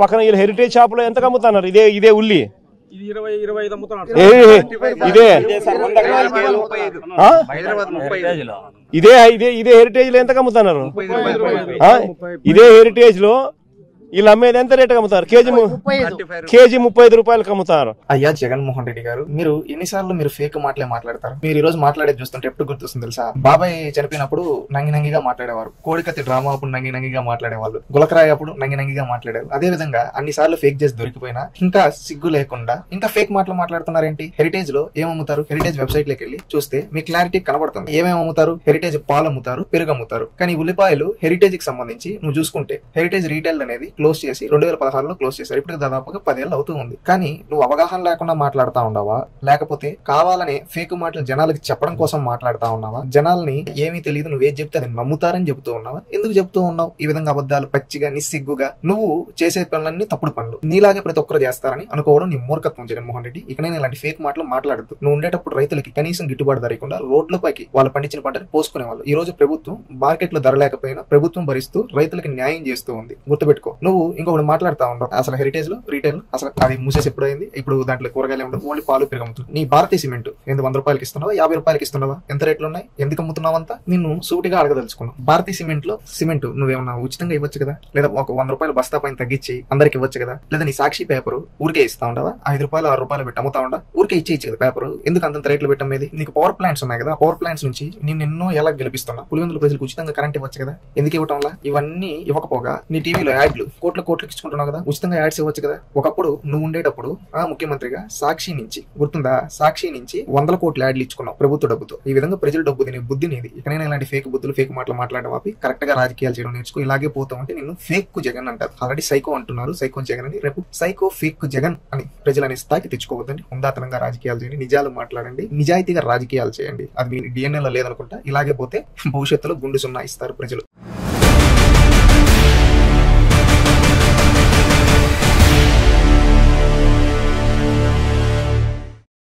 పక్కన heritage shop లో ఎంత అమ్ముతున్నారు? ఇదే ఉల్లి ఇదే హెరిటేజ్ లో ఎంత అమ్ముతున్నారు? ఇదే హెరిటేజ్ లో వీళ్ళు అమ్మేది ఎంత రేటుకి అమ్ముతారు? కేజీ 35 రూపాయలకు అమ్ముతారు. అయ్యా జగన్మోహన్ రెడ్డి గారు, మీరు ఎన్నిసార్లు మీరు ఫేక్ మాటలే మాట్లాడతారు? మీరు ఈ రోజు మాట్లాడేది చూస్తుంటే ఎప్పుడు గుర్తొస్తుంది తెలుసా? బాబాయ్ చనిపోయినప్పుడు నంగిగా మాట్లాడేవారు, కోడికత్తి డ్రామా అప్పుడు నంగిగా మాట్లాడేవాళ్ళు, గులకరాయి అప్పుడు నంగిగా మాట్లాడేవారు. అదే విధంగా అన్ని సార్లు ఫేక్ చేసి దొరికిపోయినా ఇంకా సిగ్గు లేకుండా ఇంకా ఫేక్ మాటలు మాట్లాడుతున్నారేంటి? హెరిటేజ్ లో ఏమమ్ముతారు? హెరిటేజ్ వెబ్సైట్ లోకి వెళ్ళి చూస్తే మీకు క్లారిటీ కనబడుతుంది. ఏమేమి అమ్ముతారు? హెరిటేజ్ పాలు అమ్ముతారు, పెరుగు అమ్ముతారు. కానీ ఉల్లిపాయలు హెరిటేజ్ కి సంబంధించి నువ్వు చూసుకుంటే హెరిటేజ్ రీటైల్ అనేది క్లోజ్ చేసి 2016లో క్లోజ్ చేశారు. ఇప్పుడు దాదాపుగా 10 ఏళ్ళు అవుతూ ఉంది. కానీ నువ్వు అవగాహన లేకుండా మాట్లాడుతా ఉన్నావా, లేకపోతే కావాలనే ఫేక్ మాటలు జనాలకి చెప్పడం కోసం మాట్లాడుతా ఉన్నావా? జనాల్ని ఏమీ తెలియదు, నువ్వేం చెప్తే అది నమ్ముతారని చెబుతూ ఉన్నావా? ఎందుకు చెప్తూ ఉన్నావు ఈ విధంగా అబద్ధాలు పచ్చిగా నిస్సిగ్గుగా? నువ్వు చేసే పనులన్నీ తప్పుడు పనులు, నీలాగే ప్రతి ఒక్కరు చేస్తారని అనుకోవడం నీ మూర్ఖత్వం జగన్మోహన్ రెడ్డి. ఇక నేను ఇలాంటి ఫేక్ మాటలు మాట్లాడద్దు. నువ్వు ఉండేటప్పుడు రైతులకి కనీసం గిట్టుబాటు ధరకుండా రోడ్లపైకి వాళ్ళు పండించిన పంటని పోసుకునే వాళ్ళు. ఈ రోజు ప్రభుత్వం మార్కెట్ లో ధర లేకపోయినా ప్రభుత్వం భరిస్తూ రైతులకి న్యాయం చేస్తూ ఉంది. గుర్తుపెట్టుకో. నువ్వు ఇంకొకటి మాట్లాడుతా ఉండవు. అసలు హెరిటేజ్ లో రీటైల్ అసలు అది మూసేసి ఎప్పుడైంది? ఇప్పుడు దాంట్లో కూరగాయలు ఉండవు, ఓన్లీ పాలు పెరుగు అమ్ముతుంది. నీ భారతీయ సిమెంట్ 100 రూపాయలకి ఇస్తున్నావా, 50 రూపాయలకి ఇస్తున్నావా? ఎంత రేట్లు ఉన్నాయి? ఎందుకు అమ్ముతున్నావంతా? నిన్ను సూటిగా అడగదలుచుకున్నావు. భారతీయ సిమెంట్ లో సిమెంట్ నువ్వేమన్నా ఉచితంగా ఇవ్వచ్చు కదా, లేదా ఒక 100 రూపాయలు బస్తా పైన తగ్గించి అందరికి ఇవ్వచ్చు కదా, లేదా నీ సాక్షి పేపర్ ఊరికే ఇస్తా ఉండవా? 5 రూపాయలు 6 రూపాయలు పెట్టి అమ్ముతా ఉండా? ఊరికే ఇచ్చేయచ్చు కదా పేపర్. ఎందుకు అంత రేట్లు పెట్టమ్మేది? నీకు పవర్ ప్లాంట్స్ ఉన్నాయి కదా, పవర్ ప్లాంట్స్ నుంచి నేను ఎన్నో ఎలా గెలిపిస్తున్నా. పులివెందుల ప్రజలకు ఉచితంగా కరెంట్ ఇవ్వచ్చు కదా, ఎందుకు ఇవ్వటంలా? ఇవన్నీ ఇవ్వకపోగా నీ టీవీలో యాడ్లు కోట్లకి ఇచ్చుకుంటున్నావు కదా, ఉచితంగా యాడ్స్ ఇవ్వచ్చు కదా. ఒకప్పుడు నువ్వు ఉండేటప్పుడు ముఖ్యమంత్రిగా సాక్షి నుంచి గుర్తుందా? సాక్షి నుంచి 100 కోట్ల యాడ్లు ఇచ్చుకున్నావు ప్రభుత్వ డబ్బుతో. ఈ విధంగా ప్రజల డబ్బు తినే బుద్ధి నీది. ఇకనైనా ఇలాంటి ఫేక్ బుద్ధులు ఫేక్ మాటలు మాట్లాడడం ఆపి కరెక్ట్ గా రాజకీయాలు చేయడం నేర్చుకో. ఇలాగే పోతా ఉంటే నిన్ను ఫేక్ జగన్ అంటారు. ఆల్రెడీ సైకో అంటున్నారు, సైకో జగన్ అని. రేపు సైకో ఫేక్ జగన్ అని ప్రజలనే స్థాయికి తెచ్చుకోవద్దండి. ఉందాతనంగా రాజకీయాలు చేయండి, నిజాలు మాట్లాడండి, నిజాయితీగా రాజకీయాలు చేయండి. అది మీ డిఎన్ఏలో లేదనుకుంటా. ఇలాగే పోతే భవిష్యత్తులో గుండు సున్నా ఇస్తారు ప్రజలు.